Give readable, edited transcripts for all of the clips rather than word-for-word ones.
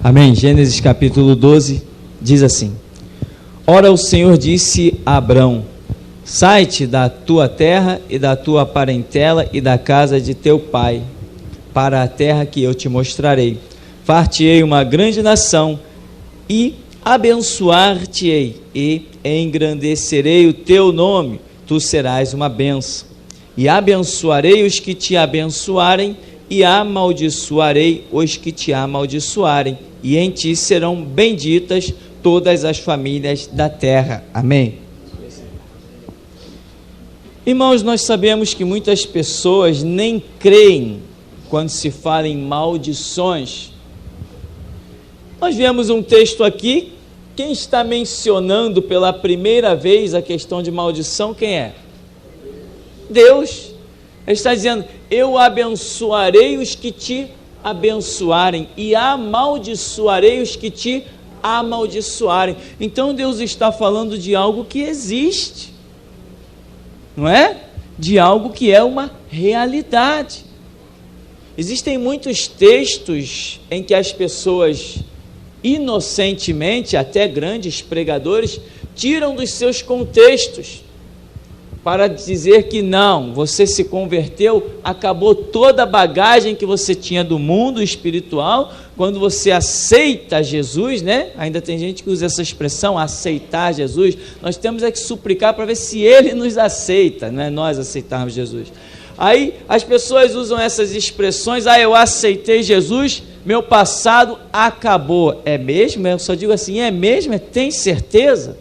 Amém. Gênesis capítulo 12 diz assim: Ora o Senhor disse a Abrão: Sai-te da tua terra e da tua parentela e da casa de teu pai, para a terra que eu te mostrarei. Far-te-ei uma grande nação e abençoar-te-ei e engrandecerei o teu nome. Tu serás uma bênção. E abençoarei os que te abençoarem e amaldiçoarei os que te amaldiçoarem. E em ti serão benditas todas as famílias da terra. Amém. Irmãos, nós sabemos que muitas pessoas nem creem quando se fala em maldições. Nós vemos um texto aqui, quem está mencionando pela primeira vez a questão de maldição, quem é? Deus. Ele está dizendo: eu abençoarei os que te abençoarem e amaldiçoarei os que te amaldiçoarem. Então Deus está falando de algo que existe, não é? De algo que é uma realidade. Existem muitos textos em que as pessoas, inocentemente, até grandes pregadores, tiram dos seus contextos para dizer que não, você se converteu, acabou toda a bagagem que você tinha do mundo espiritual, quando você aceita Jesus, né? Ainda tem gente que usa essa expressão, aceitar Jesus. Nós temos é que suplicar para ver se Ele nos aceita, não é nós aceitarmos Jesus. Aí as pessoas usam essas expressões: eu aceitei Jesus, meu passado acabou. É mesmo? Eu só digo assim, é mesmo? Tem certeza?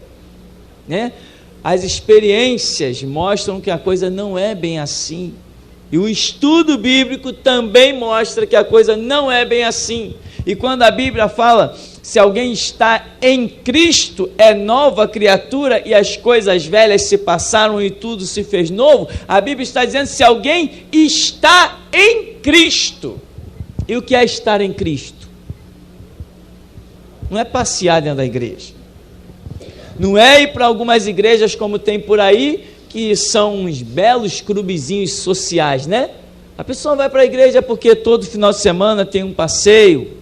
Né? As experiências mostram que a coisa não é bem assim. E o estudo bíblico também mostra que a coisa não é bem assim. E quando a Bíblia fala, se alguém está em Cristo, é nova criatura e as coisas velhas se passaram e tudo se fez novo, a Bíblia está dizendo: se alguém está em Cristo. E o que é estar em Cristo? Não é passear dentro da igreja. Não é ir para algumas igrejas como tem por aí, que são uns belos clubezinhos sociais, né? A pessoa vai para a igreja porque todo final de semana tem um passeio,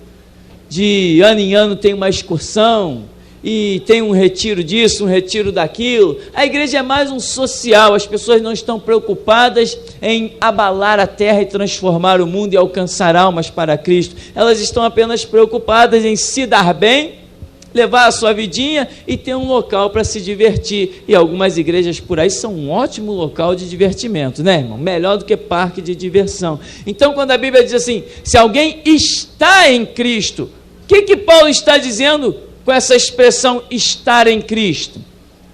de ano em ano tem uma excursão, e tem um retiro disso, um retiro daquilo. A igreja é mais um social. As pessoas não estão preocupadas em abalar a terra e transformar o mundo e alcançar almas para Cristo. Elas estão apenas preocupadas em se dar bem, levar a sua vidinha e ter um local para se divertir. E algumas igrejas por aí são um ótimo local de divertimento, né, irmão? Melhor do que parque de diversão. Então, quando a Bíblia diz assim, se alguém está em Cristo, o que Paulo está dizendo com essa expressão estar em Cristo?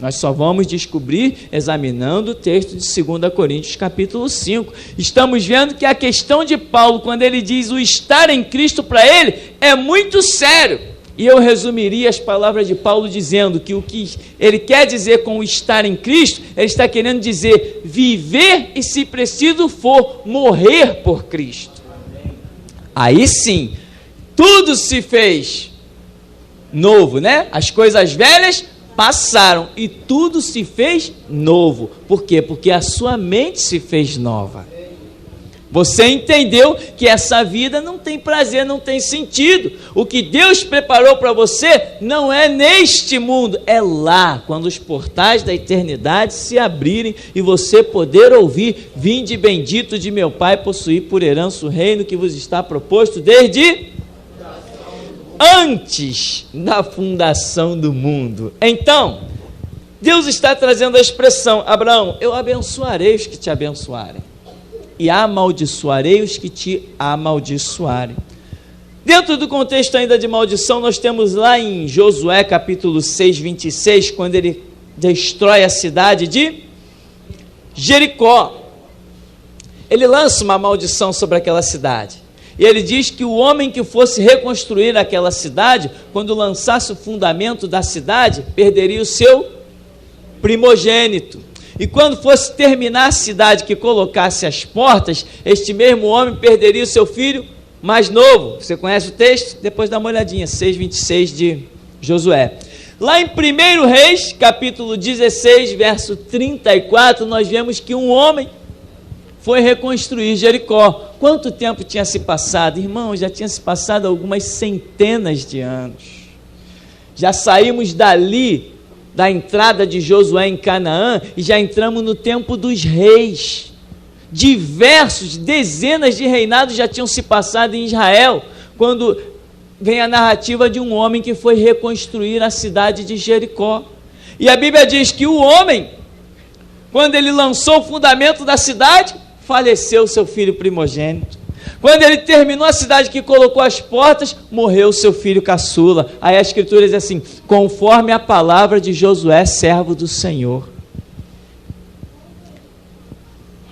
Nós só vamos descobrir examinando o texto de 2 Coríntios capítulo 5. Estamos vendo que a questão de Paulo, quando ele diz o estar em Cristo, para ele é muito sério. E eu resumiria as palavras de Paulo dizendo que o que ele quer dizer com o estar em Cristo, ele está querendo dizer viver e, se preciso for, morrer por Cristo. Aí sim, tudo se fez novo, né? As coisas velhas passaram e tudo se fez novo. Por quê? Porque a sua mente se fez nova. Você entendeu que essa vida não tem prazer, não tem sentido. O que Deus preparou para você não é neste mundo, é lá, quando os portais da eternidade se abrirem e você poder ouvir: vinde bendito de meu Pai, possuir por herança o reino que vos está proposto desde antes da fundação do mundo. Então, Deus está trazendo a expressão: Abraão, eu abençoarei os que te abençoarem e amaldiçoarei os que te amaldiçoarem. Dentro do contexto ainda de maldição, nós temos lá em Josué capítulo 6, 26, quando ele destrói a cidade de Jericó. Ele lança uma maldição sobre aquela cidade. E ele diz que o homem que fosse reconstruir aquela cidade, quando lançasse o fundamento da cidade, perderia o seu primogênito. E quando fosse terminar a cidade, que colocasse as portas, este mesmo homem perderia o seu filho mais novo. Você conhece o texto? Depois dá uma olhadinha, 6:26 de Josué. Lá em 1 Reis, capítulo 16, verso 34, nós vemos que um homem foi reconstruir Jericó. Quanto tempo tinha se passado? Irmão, já tinha se passado algumas centenas de anos. Já saímos dali, da entrada de Josué em Canaã, e já entramos no tempo dos reis. Dezenas de reinados já tinham se passado em Israel, quando vem a narrativa de um homem que foi reconstruir a cidade de Jericó. E a Bíblia diz que o homem, quando ele lançou o fundamento da cidade, faleceu seu filho primogênito. Quando ele terminou a cidade, que colocou as portas, morreu seu filho caçula. Aí a Escritura diz assim: conforme a palavra de Josué, servo do Senhor.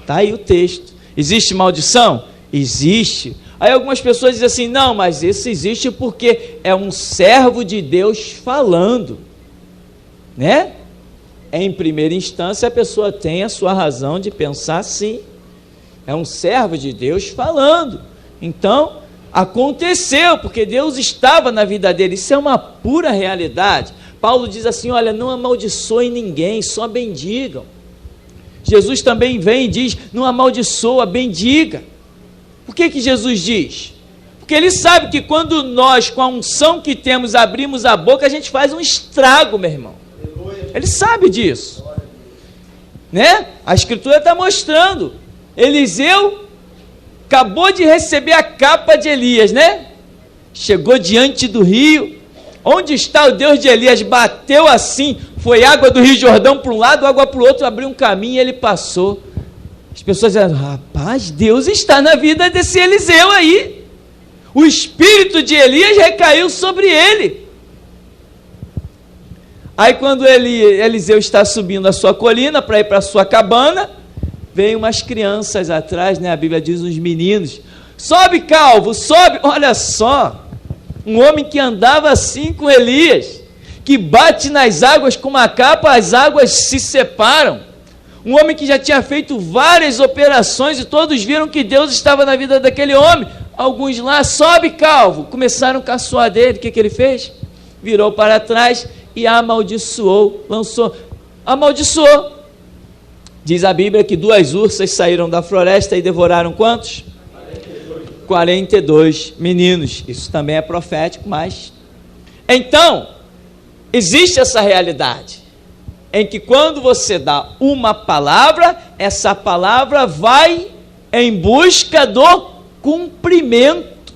Está aí o texto. Existe maldição? Existe. Aí algumas pessoas dizem assim: não, mas isso existe porque é um servo de Deus falando, né? Em primeira instância, a pessoa tem a sua razão de pensar assim. É um servo de Deus falando. Então, aconteceu, porque Deus estava na vida dele. Isso é uma pura realidade. Paulo diz assim: olha, não amaldiçoem ninguém, só bendigam. Jesus também vem e diz: não amaldiçoa, bendiga. Por que Jesus diz? Porque ele sabe que quando nós, com a unção que temos, abrimos a boca, a gente faz um estrago, meu irmão. Ele sabe disso, né? A Escritura está mostrando. Eliseu acabou de receber a capa de Elias, né? Chegou diante do rio. Onde está o Deus de Elias? Bateu assim, foi água do Rio Jordão para um lado, água para o outro, abriu um caminho e ele passou. As pessoas dizem: rapaz, Deus está na vida desse Eliseu aí. O espírito de Elias recaiu sobre ele. Aí quando Eliseu está subindo a sua colina para ir para a sua cabana, vem umas crianças atrás, né? A Bíblia diz uns meninos: sobe, calvo, sobe. Olha só, um homem que andava assim com Elias, que bate nas águas com uma capa, as águas se separam. Um homem que já tinha feito várias operações e todos viram que Deus estava na vida daquele homem. Alguns lá: sobe, calvo. Começaram a caçoar dele. O que ele fez? Virou para trás e amaldiçoou, amaldiçoou. Diz a Bíblia que 2 ursas saíram da floresta e devoraram quantos? 42 meninos. Isso também é profético, mas... Então, existe essa realidade, em que quando você dá uma palavra, essa palavra vai em busca do cumprimento.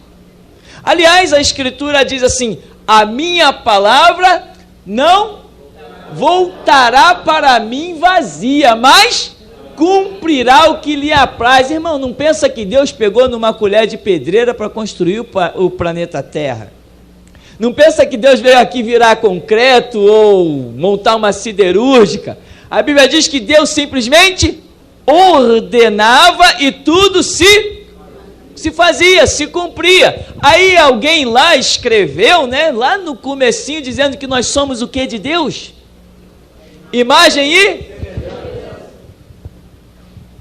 Aliás, a Escritura diz assim: a minha palavra não voltará para mim vazia, mas cumprirá o que lhe apraz. Irmão, não pensa que Deus pegou numa colher de pedreira para construir o planeta Terra. Não pensa que Deus veio aqui virar concreto ou montar uma siderúrgica. A Bíblia diz que Deus simplesmente ordenava e tudo se fazia, se cumpria. Aí alguém lá escreveu, né, lá no comecinho, dizendo que nós somos o que de Deus? Imagem e...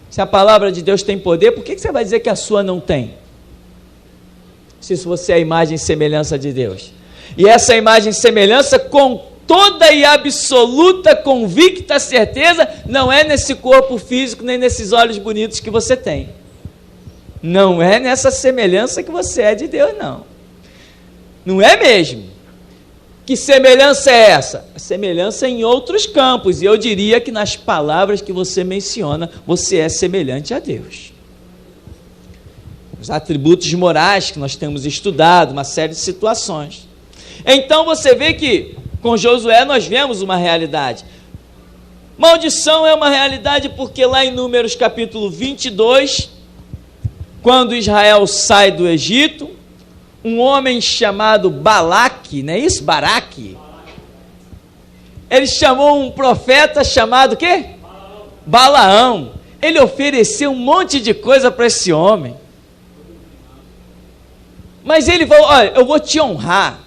Se a palavra de Deus tem poder, por que você vai dizer que a sua não tem? Se você é a imagem e semelhança de Deus. E essa imagem e semelhança, com toda e absoluta, convicta certeza, não é nesse corpo físico, nem nesses olhos bonitos que você tem. Não é nessa semelhança que você é de Deus, não. Não é mesmo. Que semelhança é essa? A semelhança é em outros campos, e eu diria que nas palavras que você menciona, você é semelhante a Deus. Os atributos morais que nós temos estudado, uma série de situações. Então você vê que com Josué nós vemos uma realidade. Maldição é uma realidade porque lá em Números capítulo 22, quando Israel sai do Egito, um homem chamado Balaque, não é isso? Baraque. Ele chamou um profeta chamado o quê? Balaão. Ele ofereceu um monte de coisa para esse homem. Mas ele falou: olha, eu vou te honrar.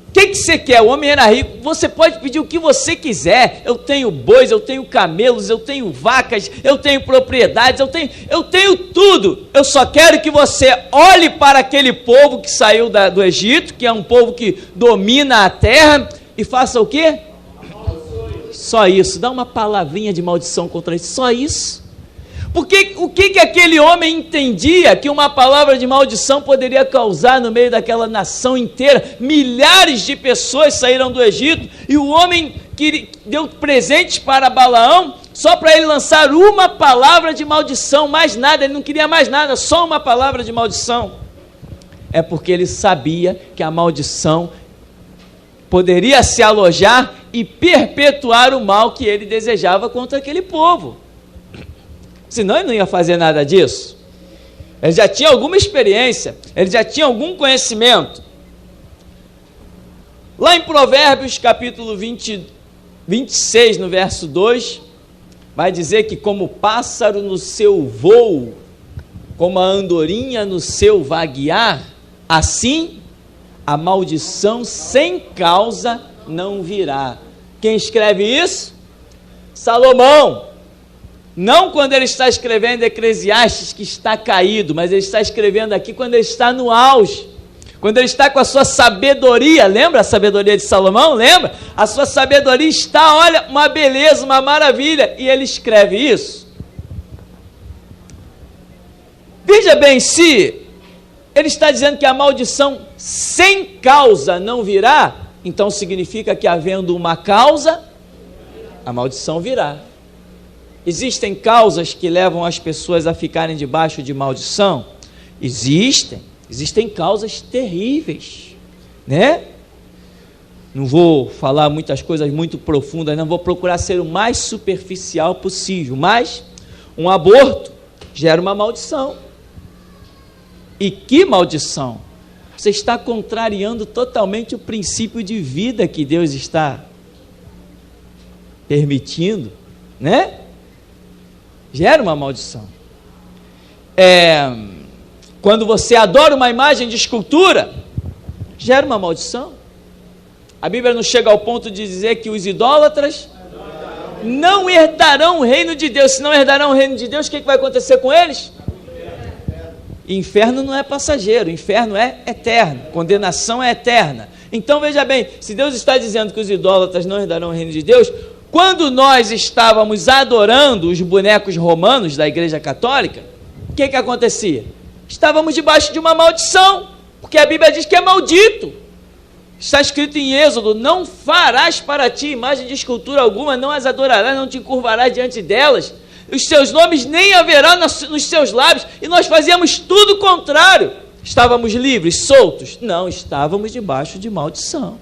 O que você quer? O homem era rico. Você pode pedir o que você quiser. Eu tenho bois, eu tenho camelos, eu tenho vacas, eu tenho propriedades, eu tenho tudo. Eu só quero que você olhe para aquele povo que saiu do Egito, que é um povo que domina a terra, e faça o quê? Só isso. Dá uma palavrinha de maldição contra isso. Só isso. Porque o que aquele homem entendia que uma palavra de maldição poderia causar no meio daquela nação inteira? Milhares de pessoas saíram do Egito e o homem que deu presentes para Balaão só para ele lançar uma palavra de maldição, mais nada, ele não queria mais nada, só uma palavra de maldição. É porque ele sabia que a maldição poderia se alojar e perpetuar o mal que ele desejava contra aquele povo. Senão ele não ia fazer nada disso. Ele já tinha alguma experiência, ele já tinha algum conhecimento. Lá em Provérbios, capítulo 26, no verso 2, vai dizer que como o pássaro no seu voo, como a andorinha no seu vaguear, assim a maldição sem causa não virá. Quem escreve isso? Salomão. Não quando ele está escrevendo Eclesiastes, que está caído, mas ele está escrevendo aqui quando ele está no auge, quando ele está com a sua sabedoria. Lembra a sabedoria de Salomão? Lembra? A sua sabedoria está, olha, uma beleza, uma maravilha, e ele escreve isso. Veja bem, se ele está dizendo que a maldição sem causa não virá, então significa que havendo uma causa, a maldição virá. Existem causas que levam as pessoas a ficarem debaixo de maldição? Existem causas terríveis, né? Não vou falar muitas coisas muito profundas, não vou procurar ser o mais superficial possível, mas um aborto gera uma maldição. E que maldição! Você está contrariando totalmente o princípio de vida que Deus está permitindo, né? Gera uma maldição. Quando você adora uma imagem de escultura, gera uma maldição. A Bíblia não chega ao ponto de dizer que os idólatras não herdarão o reino de Deus. Se não herdarão o reino de Deus, o que vai acontecer com eles? Inferno não é passageiro, inferno é eterno, condenação é eterna. Então veja bem, se Deus está dizendo que os idólatras não herdarão o reino de Deus, quando nós estávamos adorando os bonecos romanos da Igreja Católica, o que acontecia? Estávamos debaixo de uma maldição, porque a Bíblia diz que é maldito. Está escrito em Êxodo: não farás para ti imagem de escultura alguma, não as adorarás, não te encurvarás diante delas, os seus nomes nem haverá nos seus lábios. E nós fazíamos tudo o contrário. Estávamos livres, soltos? Não, estávamos debaixo de maldição.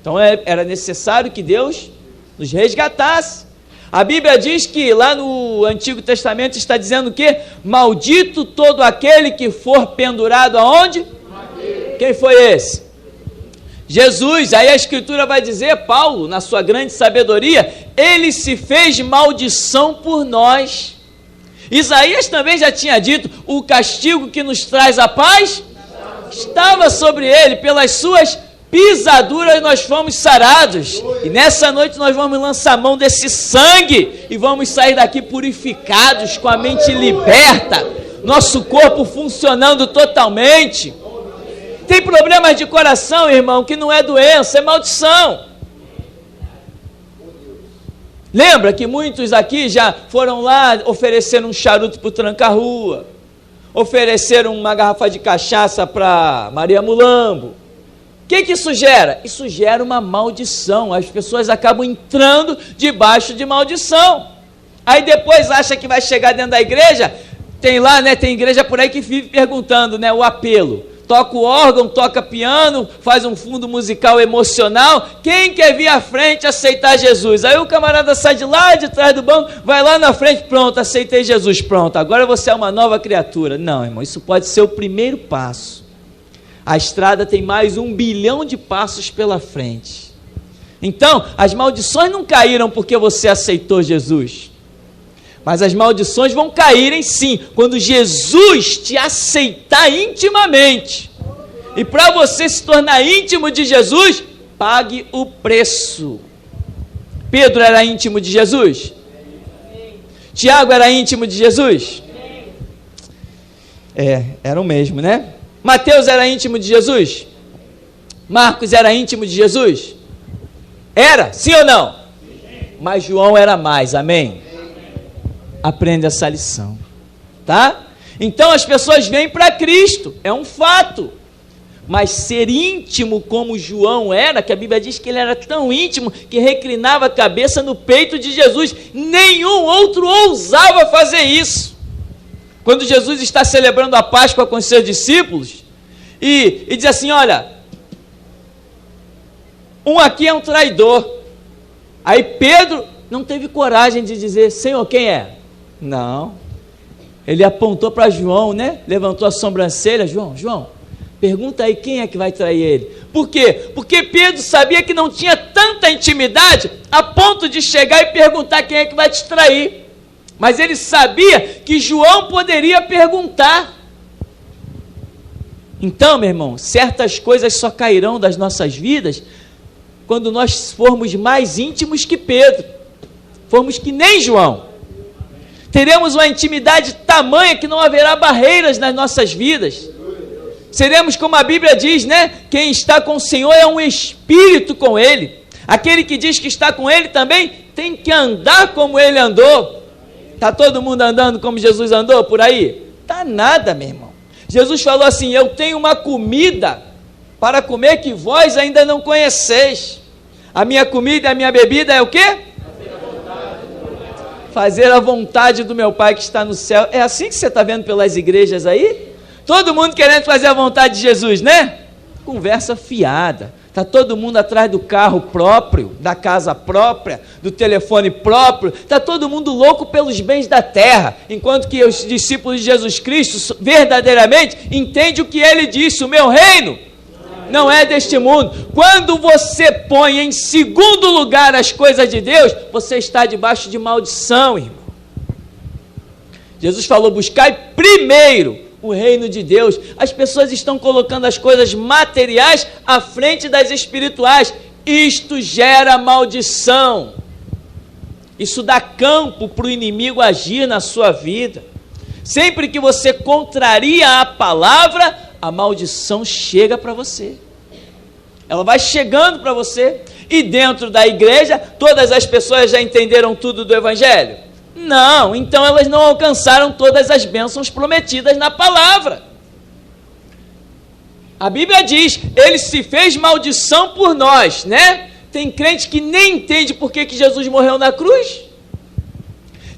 Então era necessário que Deus nos resgatasse. A Bíblia diz que lá no Antigo Testamento está dizendo que maldito todo aquele que for pendurado aonde? Quem foi esse? Jesus. Aí a Escritura vai dizer, Paulo, na sua grande sabedoria, ele se fez maldição por nós. Isaías também já tinha dito, o castigo que nos traz a paz estava sobre ele, pelas suas pisaduras nós fomos sarados. E nessa noite nós vamos lançar mão desse sangue e vamos sair daqui purificados, com a mente liberta, nosso corpo funcionando totalmente. Tem problemas de coração, irmão, que não é doença, é maldição. Lembra que muitos aqui já foram lá, ofereceram um charuto para o tranca-rua, ofereceram uma garrafa de cachaça para Maria Mulambo. O que isso gera? Isso gera uma maldição. As pessoas acabam entrando debaixo de maldição. Aí depois acha que vai chegar dentro da igreja. Tem lá, né? Tem igreja por aí que vive perguntando, né? O apelo. Toca o órgão, toca piano, faz um fundo musical emocional. Quem quer vir à frente aceitar Jesus? Aí o camarada sai de lá de trás do banco, vai lá na frente, pronto, aceitei Jesus, pronto, agora você é uma nova criatura. Não, irmão, isso pode ser o primeiro passo. A estrada tem mais 1 bilhão de passos pela frente. Então, as maldições não caíram porque você aceitou Jesus. Mas as maldições vão caírem sim, quando Jesus te aceitar intimamente. E para você se tornar íntimo de Jesus, pague o preço. Pedro era íntimo de Jesus? Tiago era íntimo de Jesus? Era o mesmo, né? Mateus era íntimo de Jesus? Marcos era íntimo de Jesus? Era? Sim ou não? Mas João era mais, amém? aprende essa lição, tá? Então as pessoas vêm para Cristo, é um fato. Mas ser íntimo como João era, que a Bíblia diz que ele era tão íntimo que reclinava a cabeça no peito de Jesus, nenhum outro ousava fazer isso. Quando Jesus está celebrando a Páscoa com os seus discípulos, e diz assim, olha, um aqui é um traidor. Aí Pedro não teve coragem de dizer, Senhor, quem é? Não. Ele apontou para João, né? Levantou a sobrancelha, João, pergunta aí quem é que vai trair ele. Por quê? Porque Pedro sabia que não tinha tanta intimidade a ponto de chegar e perguntar quem é que vai te trair. Mas ele sabia que João poderia perguntar. Então, meu irmão, certas coisas só cairão das nossas vidas quando nós formos mais íntimos que Pedro, formos que nem João. Teremos uma intimidade tamanha que não haverá barreiras nas nossas vidas. Seremos como a Bíblia diz, né? Quem está com o Senhor é um espírito com Ele. Aquele que diz que está com Ele também tem que andar como Ele andou. Está todo mundo andando como Jesus andou por aí? Está nada, meu irmão. Jesus falou assim, eu tenho uma comida para comer que vós ainda não conheceis. A minha comida e a minha bebida é o quê? Fazer a vontade do meu Pai que está no céu. É assim que você está vendo pelas igrejas aí? Todo mundo querendo fazer a vontade de Jesus, né? Conversa fiada. Está todo mundo atrás do carro próprio, da casa própria, do telefone próprio. Está todo mundo louco pelos bens da terra. Enquanto que os discípulos de Jesus Cristo verdadeiramente entendem o que ele disse. O meu reino não é deste mundo. Quando você põe em segundo lugar as coisas de Deus, você está debaixo de maldição, irmão. Jesus falou, buscai primeiro o reino de Deus. As pessoas estão colocando as coisas materiais à frente das espirituais. Isto gera maldição. Isso dá campo para o inimigo agir na sua vida. Sempre que você contraria a palavra, a maldição chega para você. Ela vai chegando para você. E dentro da igreja, todas as pessoas já entenderam tudo do Evangelho? Não, então elas não alcançaram todas as bênçãos prometidas na palavra. A Bíblia diz, ele se fez maldição por nós, né? Tem crente que nem entende por que Jesus morreu na cruz.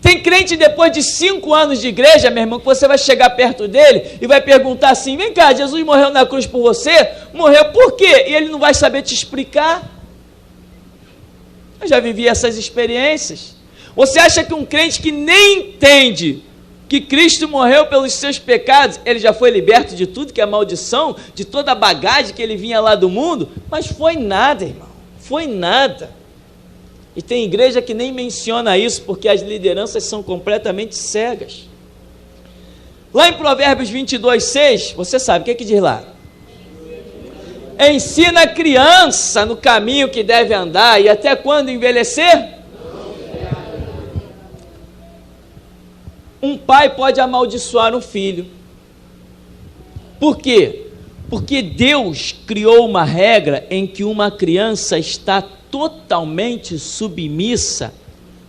Tem crente depois de 5 anos de igreja, meu irmão, que você vai chegar perto dele e vai perguntar assim, vem cá, Jesus morreu na cruz por você? Morreu por quê? E ele não vai saber te explicar. Eu já vivi essas experiências. Você acha que um crente que nem entende que Cristo morreu pelos seus pecados, ele já foi liberto de tudo que é maldição, de toda a bagagem que ele vinha lá do mundo? Mas foi nada, irmão, foi nada. E tem igreja que nem menciona isso, porque as lideranças são completamente cegas. Lá em Provérbios 22:6, você sabe, o que diz lá? Ensina a criança no caminho que deve andar, e até quando envelhecer? Um pai pode amaldiçoar um filho. Por quê? Porque Deus criou uma regra em que uma criança está totalmente submissa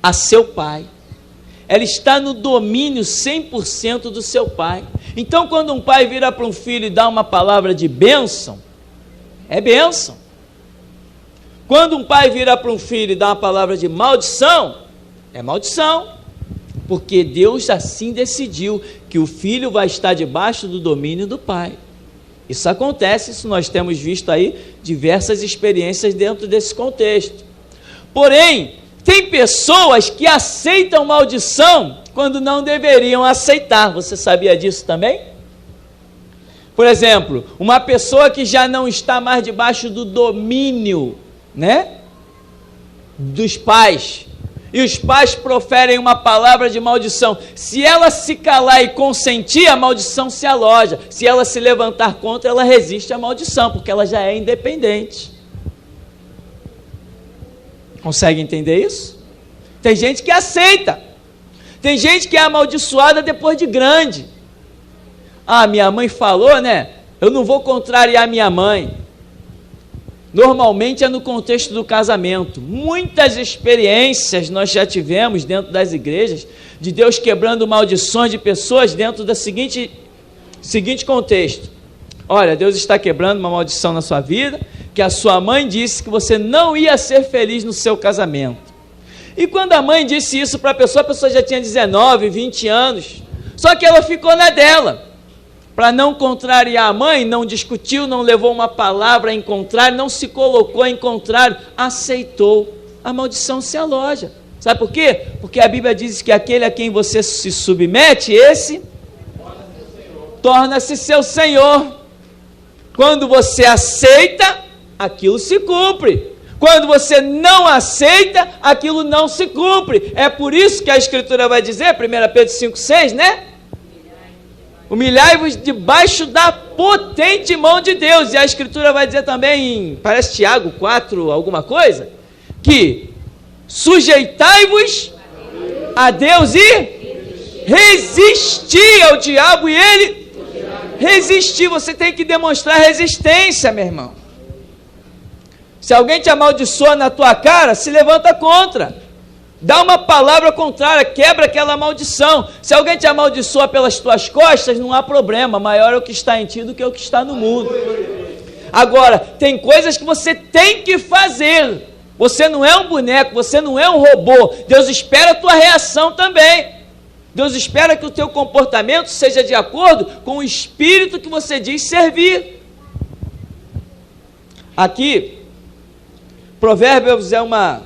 a seu pai. Ela está no domínio 100% do seu pai. Então, quando um pai vira para um filho e dá uma palavra de bênção, é bênção. Quando um pai vira para um filho e dá uma palavra de maldição, é maldição. Porque Deus assim decidiu que o filho vai estar debaixo do domínio do pai. Isso acontece, isso nós temos visto aí diversas experiências dentro desse contexto. Porém, tem pessoas que aceitam maldição quando não deveriam aceitar. Você sabia disso também? Por exemplo, uma pessoa que já não está mais debaixo do domínio, né, dos pais, e os pais proferem uma palavra de maldição. Se ela se calar e consentir, a maldição se aloja. Se ela se levantar contra, ela resiste à maldição, porque ela já é independente. Consegue entender isso? Tem gente que aceita. Tem gente que é amaldiçoada depois de grande. Ah, minha mãe falou, né? Eu não vou contrariar minha mãe. Normalmente é no contexto do casamento. Muitas experiências nós já tivemos dentro das igrejas de Deus quebrando maldições de pessoas dentro do seguinte contexto. Olha, Deus está quebrando uma maldição na sua vida, que a sua mãe disse que você não ia ser feliz no seu casamento. E quando a mãe disse isso para a pessoa já tinha 19, 20 anos. Só que ela ficou na dela. Para não contrariar a mãe, não discutiu, não levou uma palavra em contrário, não se colocou em contrário, aceitou. A maldição se aloja. Sabe por quê? Porque a Bíblia diz que aquele a quem você se submete, esse torna-se seu senhor. Quando você aceita, aquilo se cumpre. Quando você não aceita, aquilo não se cumpre. É por isso que a Escritura vai dizer, 1 Pedro 5,6, né? Humilhai-vos debaixo da potente mão de Deus. E a Escritura vai dizer também, parece Tiago 4, alguma coisa, que sujeitai-vos a Deus e resisti ao diabo e ele resistir. Você tem que demonstrar resistência, meu irmão. Se alguém te amaldiçoa na tua cara, se levanta contra. Dá uma palavra contrária, quebra aquela maldição. Se alguém te amaldiçoa pelas tuas costas, não há problema. Maior é o que está em ti do que o que está no mundo. Agora, tem coisas que você tem que fazer. Você não é um boneco, você não é um robô. Deus espera a tua reação também. Deus espera que o teu comportamento seja de acordo com o espírito que você diz servir. Aqui, Provérbios é uma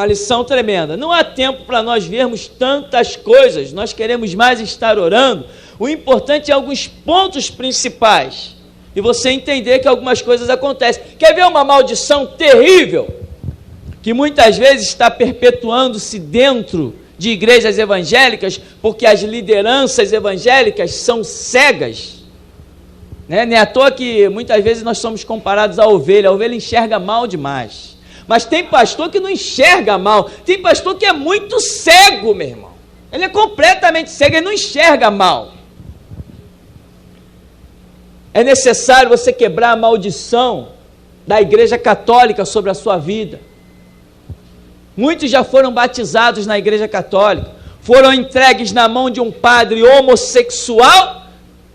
lição tremenda. Não há tempo para nós vermos tantas coisas, nós queremos mais estar orando. O importante é alguns pontos principais e você entender que algumas coisas acontecem. Quer ver uma maldição terrível que muitas vezes está perpetuando-se dentro de igrejas evangélicas, porque as lideranças evangélicas são cegas, né? Não é à toa que muitas vezes nós somos comparados à ovelha. A ovelha enxerga mal demais. Mas tem pastor que não enxerga mal. Tem pastor que é muito cego, meu irmão. Ele é completamente cego, ele não enxerga mal. É necessário você quebrar a maldição da Igreja Católica sobre a sua vida. Muitos já foram batizados na Igreja Católica, foram entregues na mão de um padre homossexual,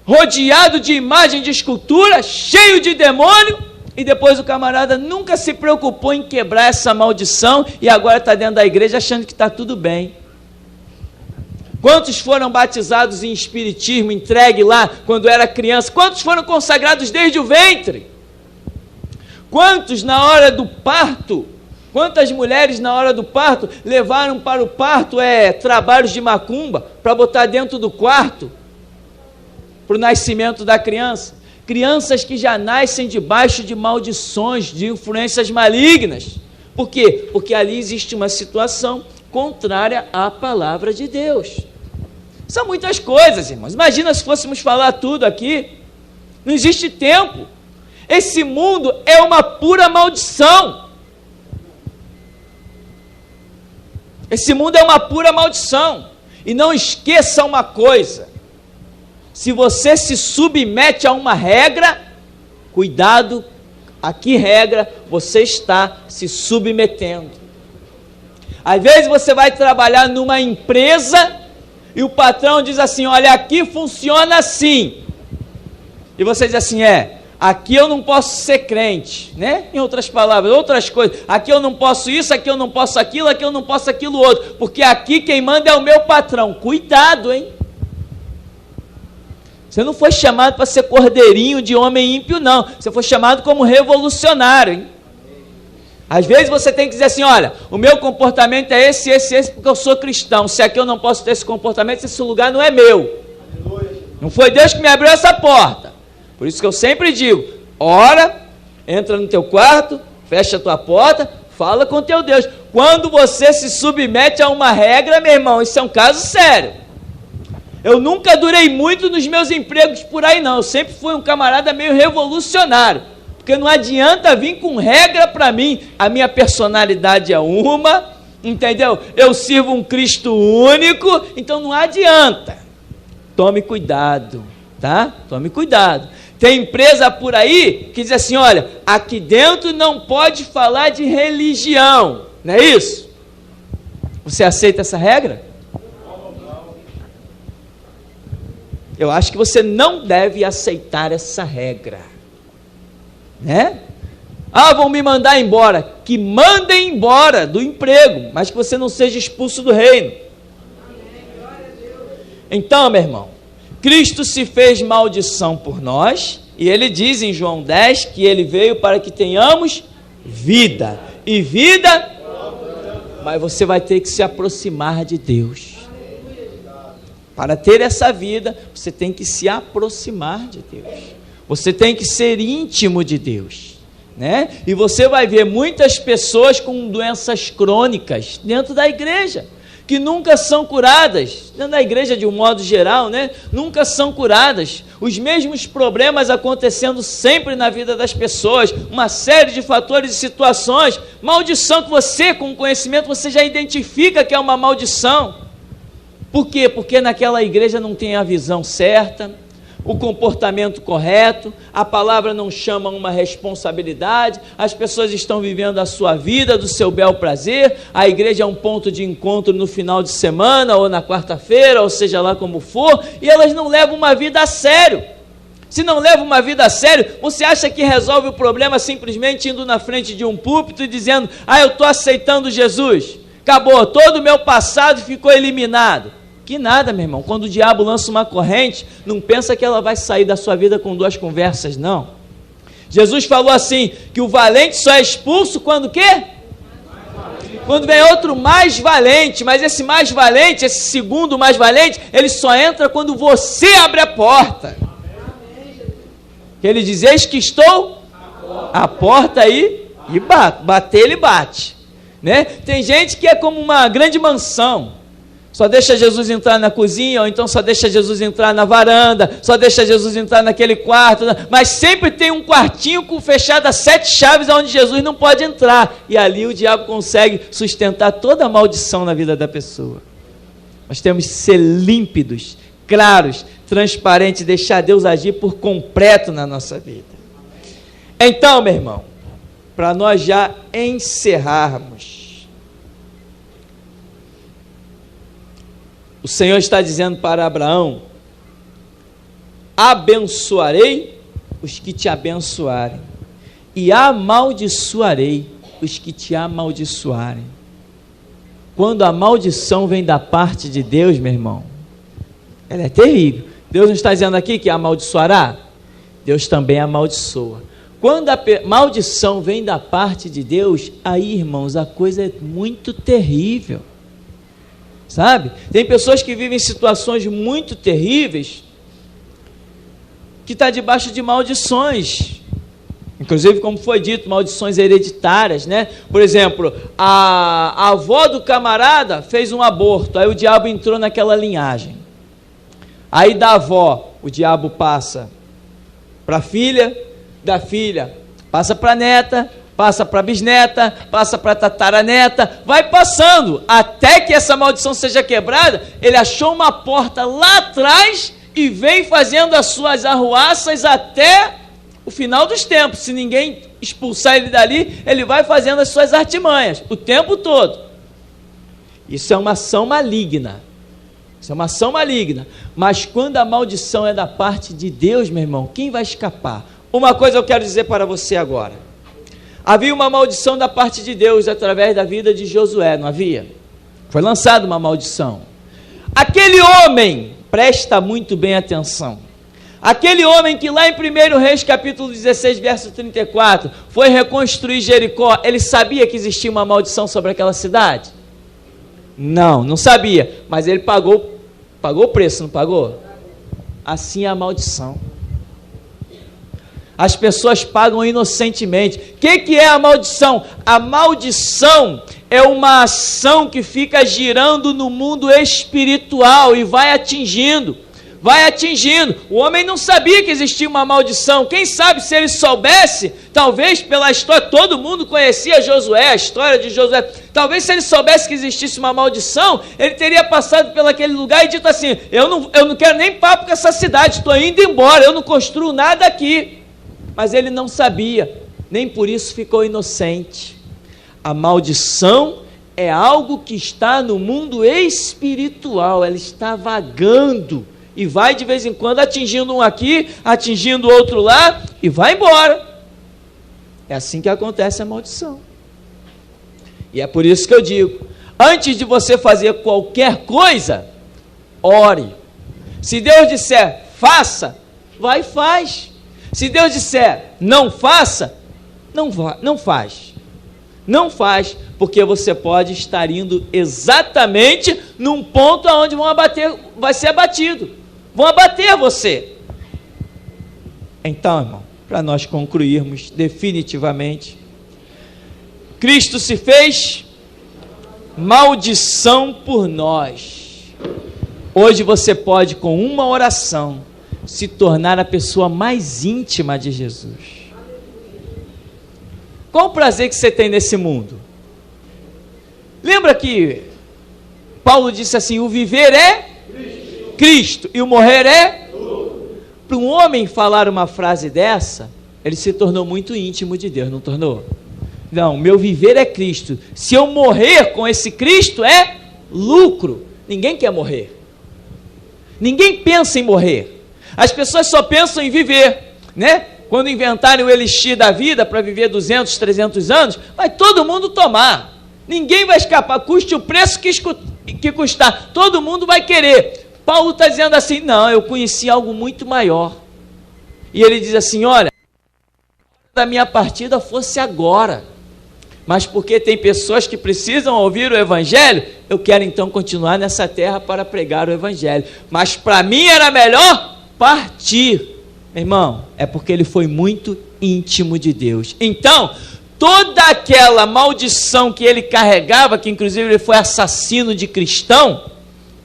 rodeado de imagem de escultura, cheio de demônio, e depois o camarada nunca se preocupou em quebrar essa maldição e agora está dentro da igreja achando que está tudo bem. Quantos foram batizados em espiritismo, entregue lá quando era criança? Quantos foram consagrados desde o ventre? Quantos na hora do parto? Quantas mulheres na hora do parto levaram para o parto trabalhos de macumba para botar dentro do quarto para o nascimento da criança? Crianças que já nascem debaixo de maldições, de influências malignas. Por quê? Porque ali existe uma situação contrária à palavra de Deus. São muitas coisas, irmãos. Imagina se fôssemos falar tudo aqui. Não existe tempo. Esse mundo é uma pura maldição. Esse mundo é uma pura maldição. E não esqueça uma coisa. Se você se submete a uma regra, cuidado, a que regra você está se submetendo. Às vezes você vai trabalhar numa empresa e o patrão diz assim, olha, aqui funciona assim. E você diz assim, aqui eu não posso ser crente, né? Em outras palavras, outras coisas. Aqui eu não posso isso, aqui eu não posso aquilo, aqui eu não posso aquilo outro. Porque aqui quem manda é o meu patrão. Cuidado, hein? Você não foi chamado para ser cordeirinho de homem ímpio, não. Você foi chamado como revolucionário, hein? Às vezes você tem que dizer assim, olha, o meu comportamento é esse, porque eu sou cristão. Se aqui eu não posso ter esse comportamento, esse lugar não é meu. Não foi Deus que me abriu essa porta. Por isso que eu sempre digo, ora, entra no teu quarto, fecha a tua porta, fala com teu Deus. Quando você se submete a uma regra, meu irmão, isso é um caso sério. Eu nunca durei muito nos meus empregos por aí não, eu sempre fui um camarada meio revolucionário, porque não adianta vir com regra para mim, a minha personalidade é uma, entendeu? Eu sirvo um Cristo único, então não adianta. Tome cuidado, tá? Tome cuidado. Tem empresa por aí que diz assim, olha, aqui dentro não pode falar de religião, não é isso? Você aceita essa regra? eu acho que você não deve aceitar essa regra, né? Ah, vão me mandar embora. Que mandem embora do emprego, mas que você não seja expulso do reino. Então, meu irmão, Cristo se fez maldição por nós, e ele diz em João 10 que ele veio para que tenhamos vida, e vida, mas você vai ter que se aproximar de Deus. Para ter essa vida, você tem que se aproximar de Deus, você tem que ser íntimo de Deus, né? E você vai ver muitas pessoas com doenças crônicas dentro da igreja, que nunca são curadas, dentro da igreja de um modo geral, né? Nunca são curadas, os mesmos problemas acontecendo sempre na vida das pessoas, uma série de fatores e situações, maldição que você, com conhecimento, você já identifica que é uma maldição. Por quê? Porque naquela igreja não tem a visão certa, o comportamento correto, a palavra não chama uma responsabilidade, as pessoas estão vivendo a sua vida, do seu bel prazer, a igreja é um ponto de encontro no final de semana, ou na quarta-feira, ou seja lá como for, e elas não levam uma vida a sério. Se não leva uma vida a sério, você acha que resolve o problema simplesmente indo na frente de um púlpito e dizendo, eu estou aceitando Jesus, acabou, todo o meu passado ficou eliminado. Que nada, meu irmão. Quando o diabo lança uma corrente, não pensa que ela vai sair da sua vida com 2 conversas, não. Jesus falou assim, que o valente só é expulso quando o quê? Quando vem outro mais valente, mas esse mais valente, esse segundo mais valente, ele só entra quando você abre a porta. Ele diz, eis que estou à porta aí e bato. Bater, ele bate, né? Tem gente que é como uma grande mansão, só deixa Jesus entrar na cozinha, ou então só deixa Jesus entrar na varanda, só deixa Jesus entrar naquele quarto, mas sempre tem um quartinho fechado a 7 chaves, onde Jesus não pode entrar, e ali o diabo consegue sustentar toda a maldição na vida da pessoa. Nós temos que ser límpidos, claros, transparentes, deixar Deus agir por completo na nossa vida. Então, meu irmão, para nós já encerrarmos, o Senhor está dizendo para Abraão, abençoarei os que te abençoarem, e amaldiçoarei os que te amaldiçoarem. Quando a maldição vem da parte de Deus, meu irmão, ela é terrível. Deus não está dizendo aqui que amaldiçoará? Deus também amaldiçoa. Quando a maldição vem da parte de Deus, aí, irmãos, a coisa é muito terrível. Sabe? Tem pessoas que vivem situações muito terríveis, que está debaixo de maldições, inclusive, como foi dito, maldições hereditárias, né? Por exemplo, a avó do camarada fez um aborto, aí o diabo entrou naquela linhagem, aí da avó o diabo passa para a filha, da filha passa para a neta, passa para a bisneta, passa para a tataraneta, vai passando, até que essa maldição seja quebrada. Ele achou uma porta lá atrás e vem fazendo as suas arruaças até o final dos tempos. Se ninguém expulsar ele dali, ele vai fazendo as suas artimanhas, o tempo todo. Isso é uma ação maligna, isso é uma ação maligna, mas quando a maldição é da parte de Deus, meu irmão, quem vai escapar? Uma coisa eu quero dizer para você agora. Havia uma maldição da parte de Deus através da vida de Josué, não havia? Foi lançada uma maldição. Aquele homem, presta muito bem atenção, aquele homem que lá em 1 Reis capítulo 16, verso 34, foi reconstruir Jericó, ele sabia que existia uma maldição sobre aquela cidade? Não sabia, mas ele pagou o preço, não pagou? Assim é a maldição. As pessoas pagam inocentemente. O que é a maldição? A maldição é uma ação que fica girando no mundo espiritual e vai atingindo. O homem não sabia que existia uma maldição. Quem sabe se ele soubesse, talvez pela história, todo mundo conhecia Josué, a história de Josué. Talvez se ele soubesse que existisse uma maldição, ele teria passado pelaquele lugar e dito assim, eu não quero nem papo com essa cidade, estou indo embora, eu não construo nada aqui. Mas ele não sabia, nem por isso ficou inocente. A maldição é algo que está no mundo espiritual, ela está vagando e vai de vez em quando atingindo um aqui, atingindo outro lá, e vai embora. É assim que acontece a maldição. E é por isso que eu digo, antes de você fazer qualquer coisa, ore. Se Deus disser, faça, vai e faz. Se Deus disser, não faça, não faz. Não faz, porque você pode estar indo exatamente num ponto onde vai ser abatido. Vão abater você. Então, irmão, para nós concluirmos definitivamente, Cristo se fez maldição por nós. Hoje você pode, com uma oração, se tornar a pessoa mais íntima de Jesus. Qual o prazer que você tem nesse mundo? Lembra que Paulo disse assim, o viver é Cristo e o morrer é? Para um homem falar uma frase dessa, ele se tornou muito íntimo de Deus, não tornou? Não, meu viver é Cristo. Se eu morrer com esse Cristo é lucro. Ninguém quer morrer. Ninguém pensa em morrer. As pessoas só pensam em viver, né? Quando inventarem o elixir da vida para viver 200, 300 anos, vai todo mundo tomar. Ninguém vai escapar, custe o preço que custar. Todo mundo vai querer. Paulo está dizendo assim, não, eu conheci algo muito maior. E ele diz assim, olha, da minha partida fosse agora. Mas porque tem pessoas que precisam ouvir o Evangelho, eu quero então continuar nessa terra para pregar o Evangelho. Mas para mim era melhor partir. Irmão, é porque ele foi muito íntimo de Deus. Então, toda aquela maldição que ele carregava, que inclusive ele foi assassino de cristão,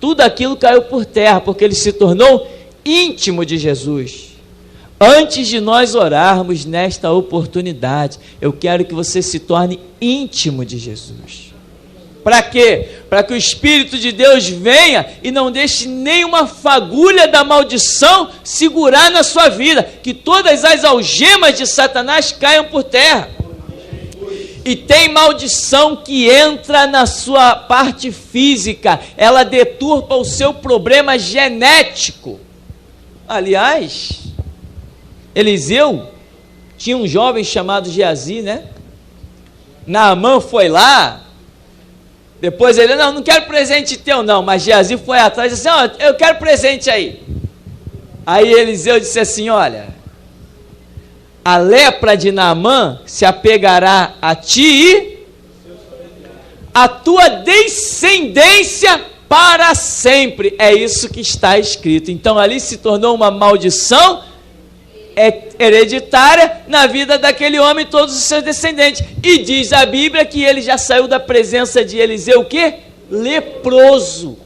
tudo aquilo caiu por terra, porque ele se tornou íntimo de Jesus. Antes de nós orarmos nesta oportunidade, eu quero que você se torne íntimo de Jesus. Para quê? Para que o Espírito de Deus venha e não deixe nenhuma fagulha da maldição segurar na sua vida, que todas as algemas de Satanás caiam por terra. E tem maldição que entra na sua parte física, ela deturpa o seu problema genético. Aliás, Eliseu tinha um jovem chamado Geazi, né? Naamã foi lá, depois ele, não quero presente teu não, mas Geazi foi atrás e disse assim, eu quero presente aí. Aí Eliseu disse assim, olha, a lepra de Naamã se apegará a ti e a tua descendência para sempre. É isso que está escrito. Então ali se tornou uma maldição hereditária na vida daquele homem e todos os seus descendentes. E diz a Bíblia que ele já saiu da presença de Eliseu, o quê? Leproso.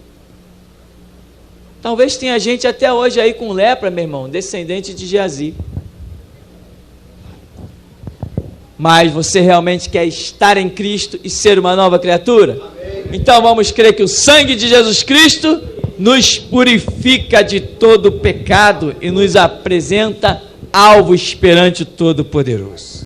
Talvez tenha gente até hoje aí com lepra, meu irmão, descendente de Geazi. Mas você realmente quer estar em Cristo e ser uma nova criatura? Amém. Então vamos crer que o sangue de Jesus Cristo nos purifica de todo pecado e nos apresenta alvos perante o Todo-Poderoso.